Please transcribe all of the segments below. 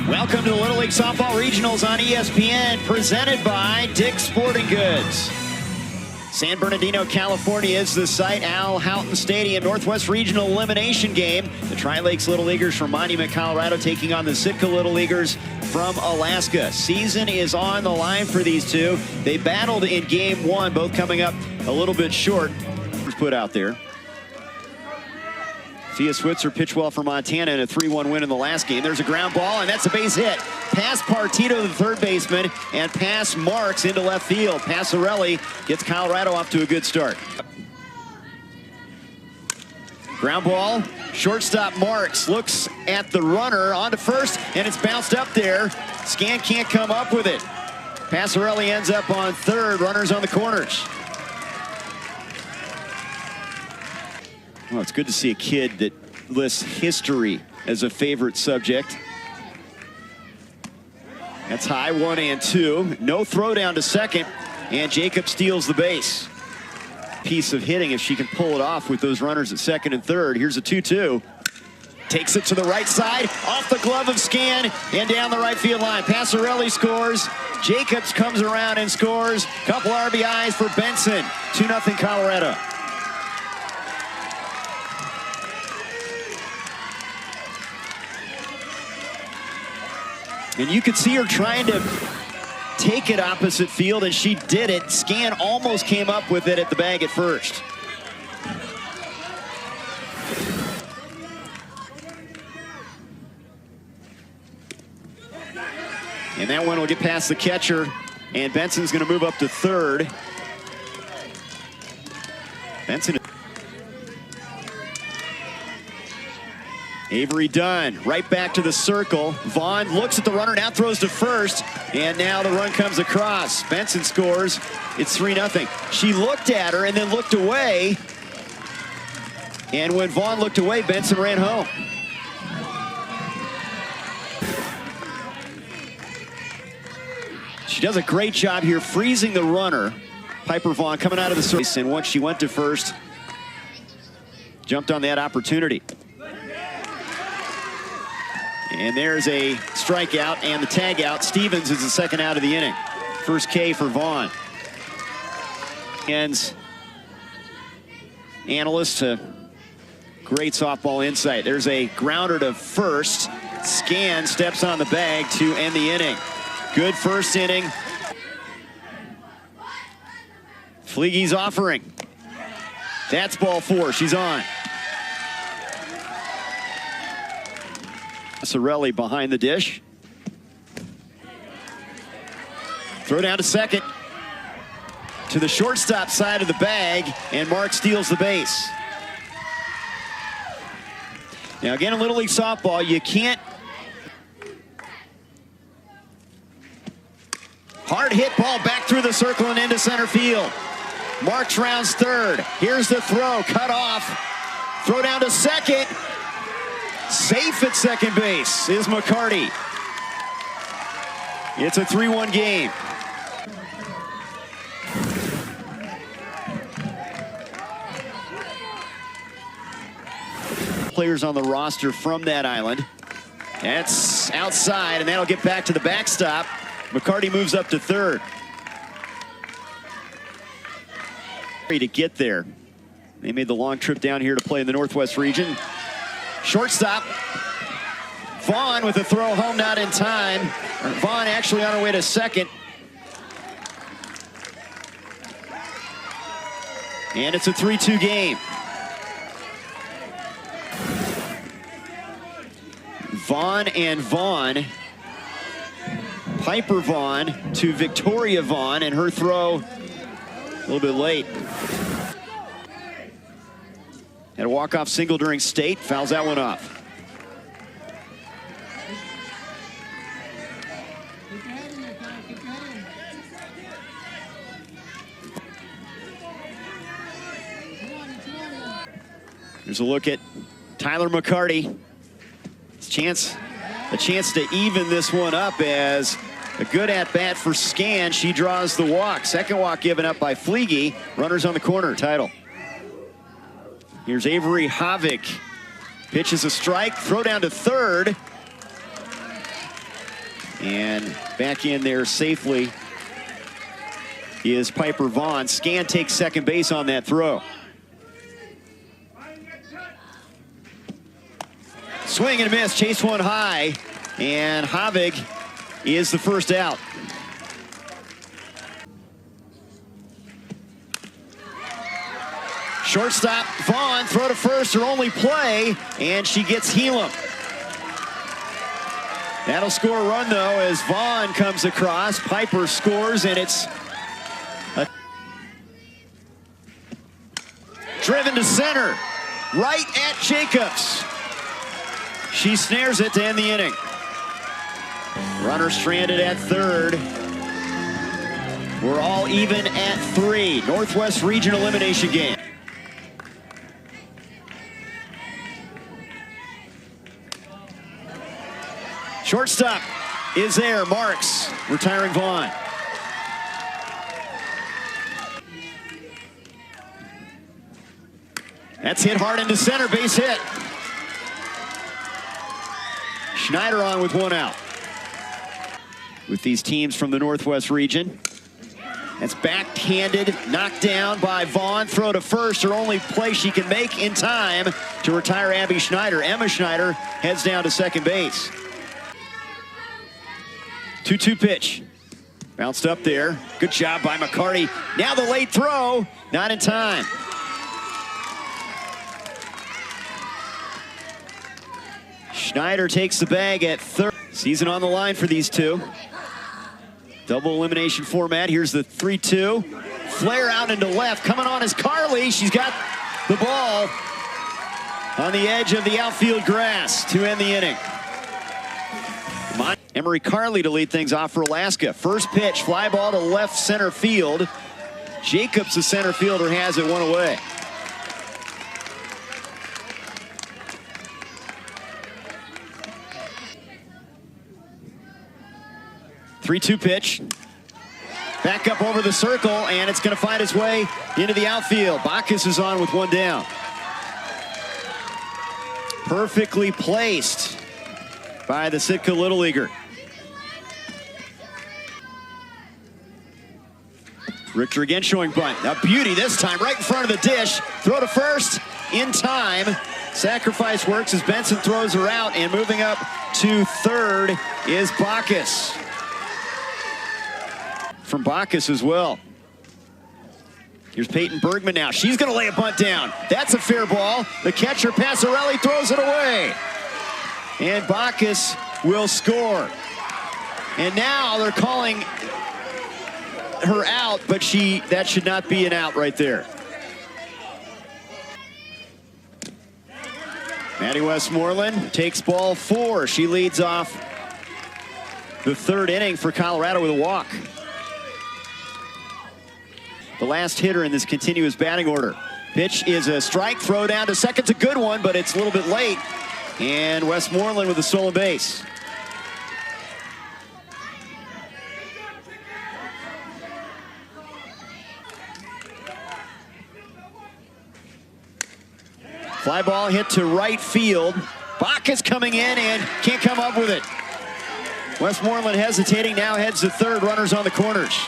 Welcome to the Little League Softball Regionals on ESPN, presented by Dick's Sporting Goods. San Bernardino, California is the site. Al Houghton Stadium, Northwest Regional Elimination Game. The Tri-Lakes Little Leaguers from Monument, Colorado, taking on the Sitka Little Leaguers from Alaska. Season is on the line for these two. They battled in Game 1, both coming up a little bit short. Put out there. Thea Switzer pitched well for Montana in a 3-1 win in the last game. There's a ground ball, and that's a base hit. Past Partito, the third baseman, and past Marks into left field. Passarelli gets Colorado off to a good start. Ground ball, shortstop Marks looks at the runner onto first, and it's bounced up there. Scan can't come up with it. Passarelli ends up on third, runners on the corners. Well, it's good to see a kid that lists history as a favorite subject. That's high, 1-2. No throw down to second, and Jacob steals the base. Piece of hitting if she can pull it off with those runners at second and third. Here's a 2-2. Takes it to the right side, off the glove of Scan, and down the right field line. Passarelli scores. Jacobs comes around and scores. Couple RBIs for Benson. 2-0 Colorado. And you could see her trying to take it opposite field, and she did it. Scan almost came up with it at the bag at first. And that one will get past the catcher, and Benson's going to move up to third. Benson. Avery Dunn right back to the circle. Vaughn looks at the runner, now throws to first, and now the run comes across. Benson scores. It's 3-0. She looked at her and then looked away, and when Vaughn looked away, Benson ran home. She does a great job here freezing the runner. Piper Vaughn coming out of the circle, and once she went to first, jumped on that opportunity. And there's a strikeout and the tag out. Stevens is the second out of the inning. First K for Vaughn. And analyst, great softball insight. There's a grounder to first. Scan steps on the bag to end the inning. Good first inning. Fleege's offering. That's ball 4. She's on. Sorelli behind the dish. Throw down to second. To the shortstop side of the bag, and Mark steals the base. Now again, in Little League Softball, you can't. Hard hit ball back through the circle and into center field. Marks rounds third. Here's the throw, cut off. Throw down to second. Safe at second base is McCarty. It's a 3-1 game. Players on the roster from that island. That's outside, and that'll get back to the backstop. McCarty moves up to third. To get there. They made the long trip down here to play in the Northwest region. Shortstop, Vaughn with a throw home, not in time. Vaughn actually on her way to second. And it's a 3-2 game. Vaughn and Vaughn. Piper Vaughn to Victoria Vaughn, and her throw a little bit late. Had a walk-off single during state, fouls that one off. Here's a look at Tyler McCarty. A chance to even this one up as a good at-bat for Scan. She draws the walk. Second walk given up by Fleege. Runners on the corner, title. Here's Avery Havik. Pitches a strike, throw down to third. And back in there safely is Piper Vaughn. Scan takes second base on that throw. Swing and a miss, chase one high, and Havig is the first out. Shortstop Vaughn, throw to first, her only play, and she gets Helam. That'll score a run, though, as Vaughn comes across. Piper scores, and it's driven to center, right at Jacobs. She snares it to end the inning. Runner stranded at third. We're all even at 3. Northwest Regional elimination game. Shortstop is there. Marks retiring Vaughn. That's hit hard into center, base hit. Schneider on with one out. With these teams from the Northwest region. That's backhanded, knocked down by Vaughn. Throw to first, her only play she can make in time to retire Abby Schneider. Emma Schneider heads down to second base. 2-2 pitch. Bounced up there. Good job by McCarty. Now the late throw, not in time. Schneider takes the bag at third. Season on the line for these two. Double elimination format. Here's the 3-2. Flare out into left. Coming on is Carly. She's got the ball on the edge of the outfield grass to end the inning. Emery Carly to lead things off for Alaska. First pitch, fly ball to left center field. Jacobs, the center fielder, has it one away. Three-two pitch. Back up over the circle, and it's going to find its way into the outfield. Bacchus is on with one down. Perfectly placed by the Sitka Little Leaguer. Richter again showing bunt. A beauty this time, right in front of the dish. Throw to first in time. Sacrifice works as Benson throws her out, and moving up to third is Bacchus. From Bacchus as well. Here's Peyton Bergman now. She's going to lay a bunt down. That's a fair ball. The catcher, Passarelli, throws it away. And Bacchus will score. And now they're calling her out, but that should not be an out right there. Maddie Westmoreland takes ball 4. She leads off the third inning for Colorado with a walk. The last hitter in this continuous batting order. Pitch is a strike, throw down to second's a good one, but it's a little bit late. And Westmoreland with a stolen base. Fly ball hit to right field. Bacchus coming in and can't come up with it. Westmoreland hesitating, now heads to third, runners on the corners.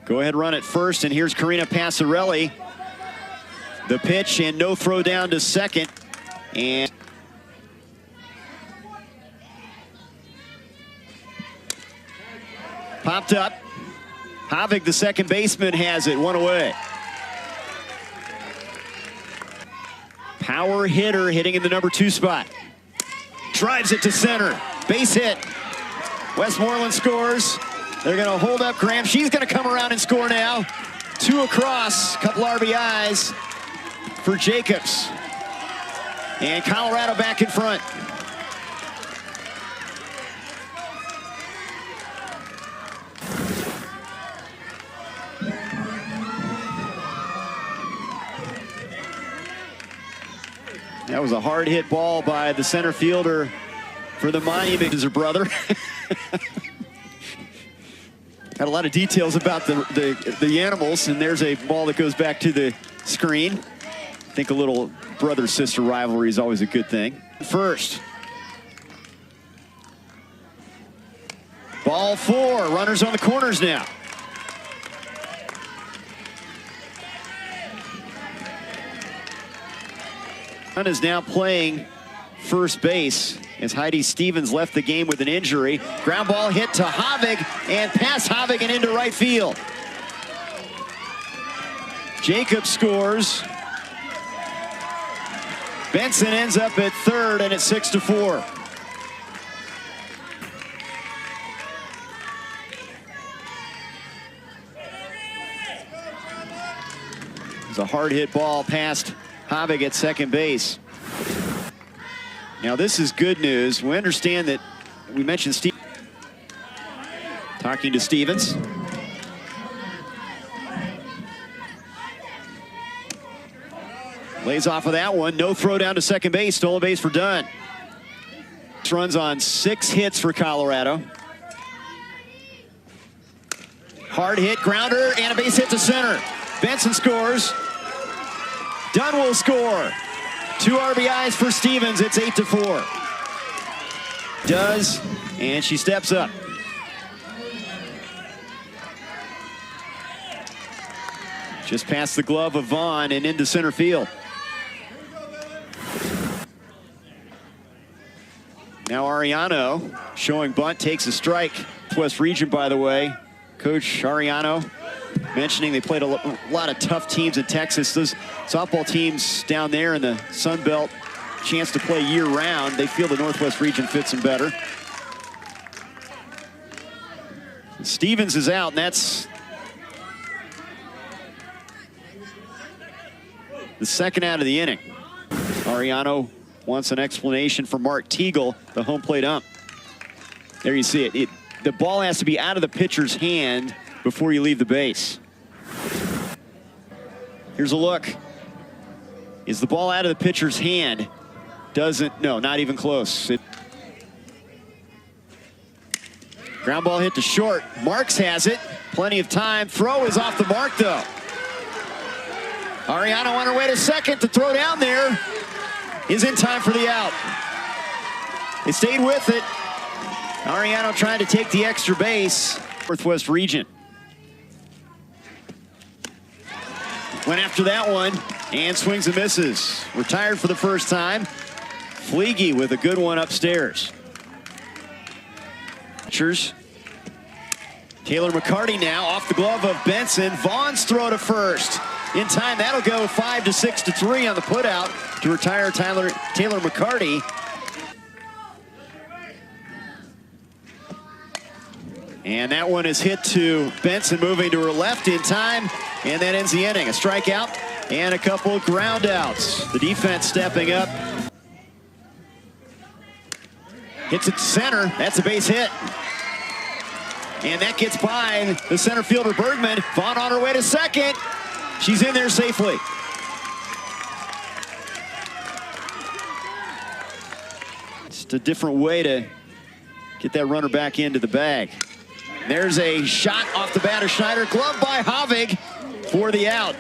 Go ahead, run at first, and here's Karina Passarelli. The pitch and no throw down to second. And popped up. Havig, the second baseman, has it one away. Power hitter hitting in the number 2 spot. Drives it to center. Base hit. Westmoreland scores. They're going to hold up Graham. She's going to come around and score now. 2 across, couple RBIs for Jacobs. And Colorado back in front. That was a hard hit ball by the center fielder for the Monument. Is her brother. Had a lot of details about the animals, and there's a ball that goes back to the screen. I think a little brother-sister rivalry is always a good thing. First. Ball 4, runners on the corners now. Hunt is now playing first base as Heidi Stevens left the game with an injury. Ground ball hit to Havig and past Havig and into right field. Jacob scores. Benson ends up at third, and it's 6-4. It's a hard hit ball past Havig at second base. Now this is good news. We understand that we mentioned Steve talking to Stevens. Lays off of that one. No throw down to second base. Stolen base for Dunn. Runs on 6 hits for Colorado. Hard hit, grounder, and a base hit to center. Benson scores. Dunn will score. 2 RBIs for Stevens. It's 8-4. Does, and she steps up. Just past the glove of Vaughn and into center field. Now Ariano showing bunt, takes a strike. West region, by the way. Coach Ariano mentioning they played a lot of tough teams in Texas. Those softball teams down there in the Sun Belt, chance to play year-round. They feel the Northwest region fits them better. Stevens is out, and that's the second out of the inning. Ariano wants an explanation for Mark Teagle, the home plate ump. There you see it. The ball has to be out of the pitcher's hand before you leave the base. Here's a look. Is the ball out of the pitcher's hand? No, not even close. Ground ball hit to short. Marks has it. Plenty of time. Throw is off the mark, though. Ariano on her way to second. To throw down there is in time for the out. They stayed with it. Ariano trying to take the extra base. Northwest region. Went after that one and swings and misses. Retired for the first time. Fleege with a good one upstairs. Pitchers. Taylor McCarty now off the glove of Benson. Vaughn's throw to first. In time, that'll go 5 to 6 to 3 on the putout to retire Taylor McCarty. And that one is hit to Benson, moving to her left in time, and that ends the inning. A strikeout and a couple of ground outs. The defense stepping up. Hits it to center. That's a base hit. And that gets by the center fielder Bergman. Vaughn on her way to second. She's in there safely. Just a different way to get that runner back into the bag. There's a shot off the bat of Schneider. Glove by Havig for the out.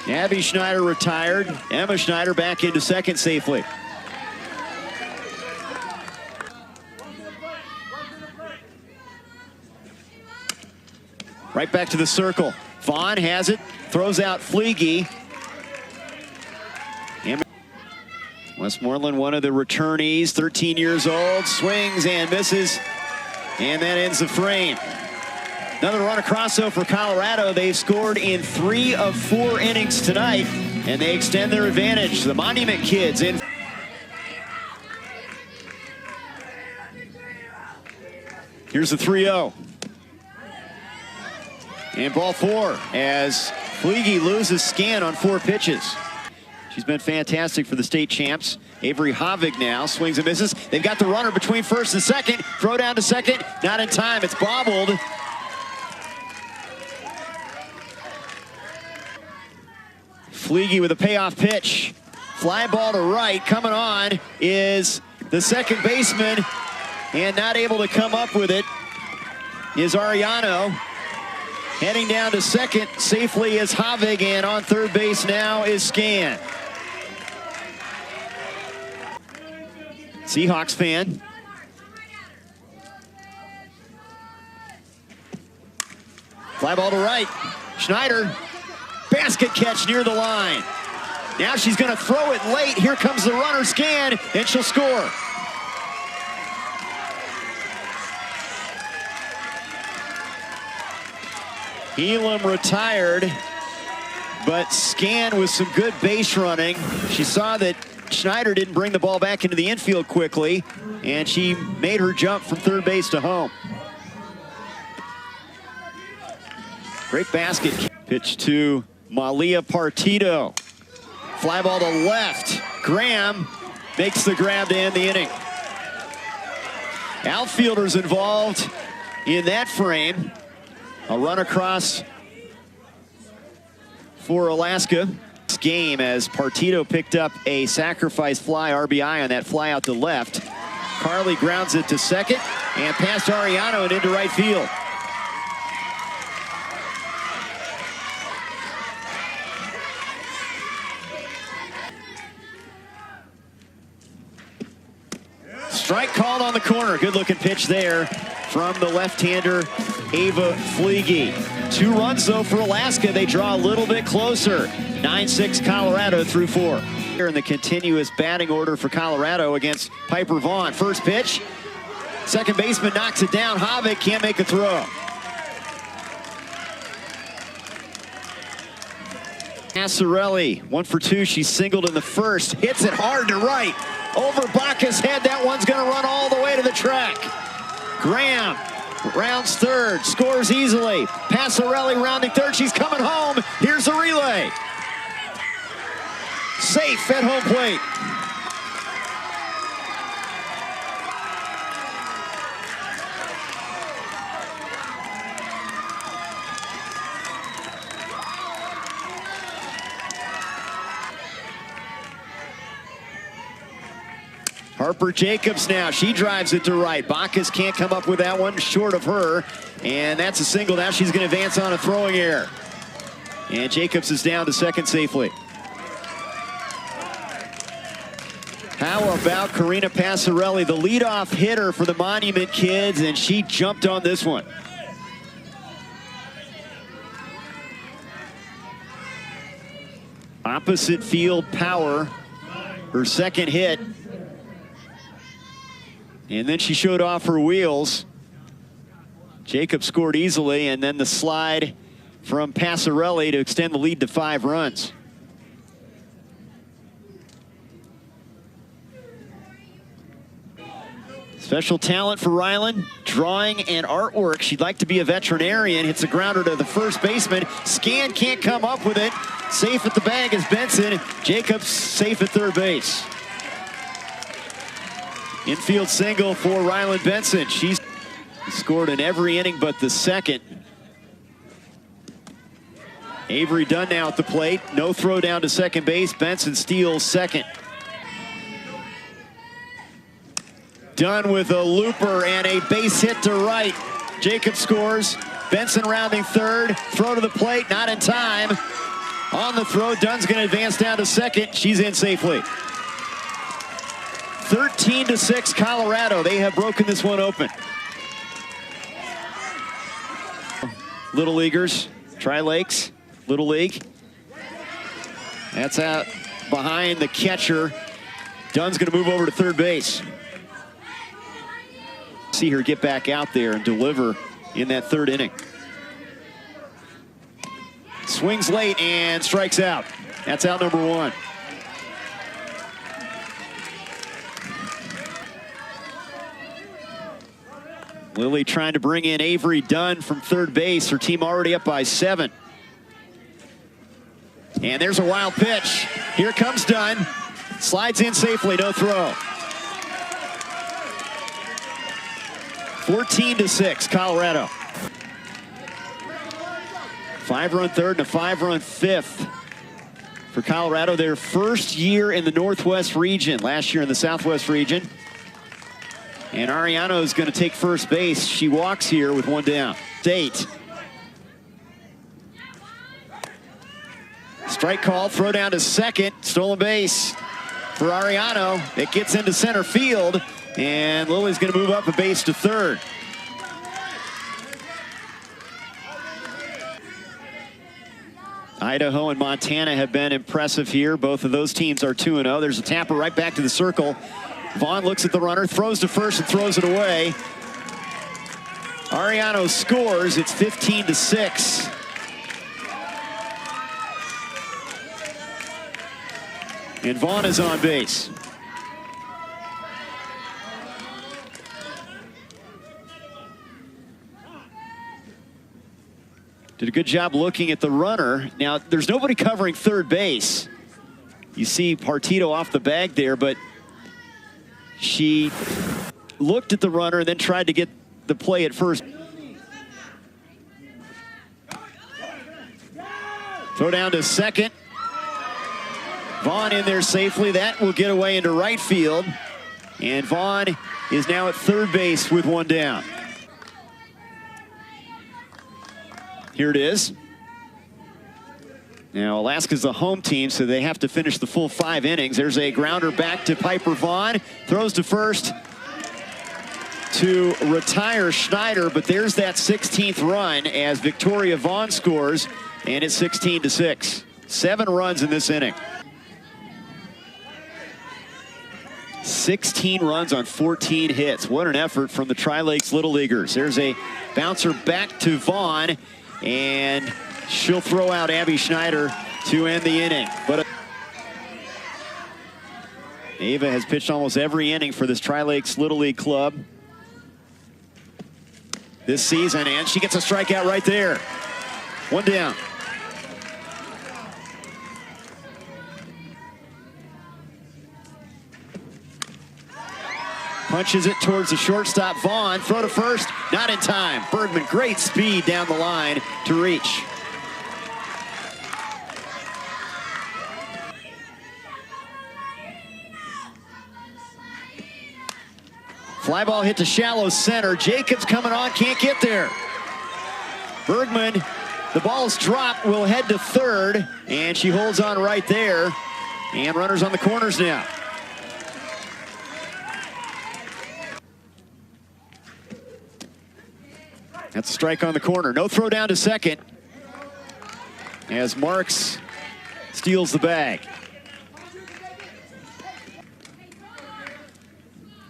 Abby Schneider retired. Emma Schneider back into second safely. Right back to the circle. Vaughn has it. Throws out Fleege. Westmoreland, one of the returnees, 13 years old, swings and misses, and that ends the frame. Another run across though for Colorado. They've scored in 3 of 4 innings tonight, and they extend their advantage. The Monument Kids in. Here's the 3-0. And ball 4 as Fleege loses scan on 4 pitches. She's been fantastic for the state champs. Avery Havig now swings and misses. They've got the runner between first and second. Throw down to second. Not in time. It's bobbled. Fleege with a payoff pitch. Fly ball to right. Coming on is the second baseman. And not able to come up with it is Ariano. Heading down to second safely is Havig, and on third base now is Scan. Seahawks fan. Fly ball to right. Schneider, basket catch near the line. Now she's going to throw it late. Here comes the runner, Scan, and she'll score. Elam retired, but Scan with some good base running. She saw that Schneider didn't bring the ball back into the infield quickly, and she made her jump from third base to home. Great basket. Pitch to Malia Partido. Fly ball to left. Graham makes the grab to end the inning. Outfielders involved in that frame. A run across for Alaska. This game as Partido picked up a sacrifice fly RBI on that fly out to left. Carly grounds it to second and past Ariano and into right field. Strike called on the corner. Good looking pitch there from the left-hander Ava Fleege. 2 runs though for Alaska. They draw a little bit closer. 9-6 Colorado through 4. Here in the continuous batting order for Colorado against Piper Vaughn. First pitch. Second baseman knocks it down. Havik can't make a throw. Passarelli, 1 for 2. She singled in the first. Hits it hard to right. Over Baca's head. That one's going to run all the way to the track. Graham rounds third. Scores easily. Passarelli rounding third. She's coming home. Here's the relay. Safe at home plate. Harper Jacobs now, she drives it to right. Bacchus can't come up with that one, short of her. And that's a single. Now she's going to advance on a throwing error. And Jacobs is down to second safely. How about Karina Passarelli, the leadoff hitter for the Monument Kids, and she jumped on this one. Opposite field power, her second hit. And then she showed off her wheels. Jacob scored easily, and then the slide from Passarelli to extend the lead to 5 runs. Special talent for Ryland, drawing and artwork. She'd like to be a veterinarian. Hits a grounder to the first baseman. Scan can't come up with it. Safe at the bag is Benson. Jacobs safe at third base. Infield single for Ryland Benson. She's scored in every inning but the second. Avery Dunn now at the plate. No throw down to second base. Benson steals second. Dunn with a looper and a base hit to right. Jacob scores. Benson rounding third. Throw to the plate, not in time. On the throw, Dunn's going to advance down to second. She's in safely. 13-6 Colorado. They have broken this one open. Little Leaguers, Tri-Lakes, Little League. That's out behind the catcher. Dunn's going to move over to third base. See her get back out there and deliver in that third inning. Swings late and strikes out. That's out number 1. Lily trying to bring in Avery Dunn from third base. Her team already up by 7. And there's a wild pitch. Here comes Dunn. Slides in safely, no throw. 14-6, Colorado. 5-run third and a 5-run fifth for Colorado. Their first year in the Northwest region. Last year in the Southwest region. And Ariano is going to take first base. She walks here with 1 down. 8. Strike call, throw down to second, stolen base for Ariano. It gets into center field, and Lily's going to move up a base to third. Idaho and Montana have been impressive here. Both of those teams are 2-0. There's a tapper right back to the circle. Vaughn looks at the runner, throws to first and throws it away. Ariano scores. It's 15-6. And Vaughn is on base. Did a good job looking at the runner. Now, there's nobody covering third base. You see Partito off the bag there, but she looked at the runner and then tried to get the play at first. Throw down to second. Vaughn in there safely. That will get away into right field. And Vaughn is now at third base with one down. Here it is. Now, Alaska's the home team, so they have to finish the full 5 innings. There's a grounder back to Piper Vaughn. Throws to first to retire Schneider, but there's that 16th run as Victoria Vaughn scores, and it's 16-6. 7 runs in this inning. 16 runs on 14 hits. What an effort from the Tri-Lakes Little Leaguers. There's a bouncer back to Vaughn, and she'll throw out Abby Schneider to end the inning. But Ava has pitched almost every inning for this Tri-Lakes Little League club this season, and she gets a strikeout right there. One down. Punches it towards the shortstop, Vaughn. Throw to first, not in time. Bergman, great speed down the line to reach. Fly ball hit to shallow center. Jacobs coming on, can't get there. Bergman, the ball's dropped, will head to third, and she holds on right there. And runners on the corners now. That's a strike on the corner. No throw down to second as Marks steals the bag.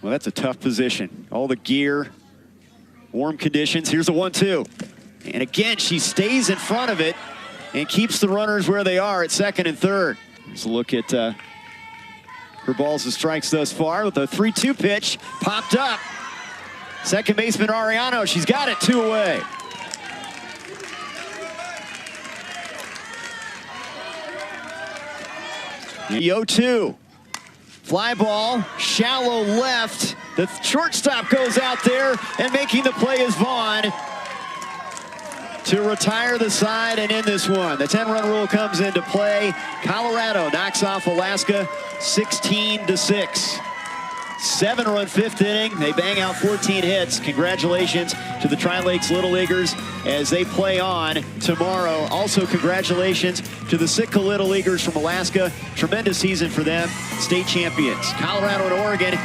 Well, that's a tough position. All the gear, warm conditions. Here's a 1-2. And again, she stays in front of it and keeps the runners where they are at second and third. Let's look at her balls and strikes thus far with a 3-2 pitch. Popped up. Second baseman Ariano, she's got it, 2 away. The 0-2. Fly ball, shallow left. The shortstop goes out there, and making the play is Vaughn to retire the side and end this one. The 10-run rule comes into play. Colorado knocks off Alaska 16-6. 7-run 5th inning. They bang out 14 hits. Congratulations to the Tri-Lakes Little Leaguers as they play on tomorrow. Also, congratulations to the Sitka Little Leaguers from Alaska. Tremendous season for them. State champions. Colorado and Oregon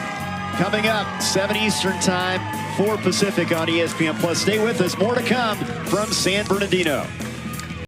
coming up 7 Eastern time, 4 Pacific on ESPN+. Stay with us. More to come from San Bernardino.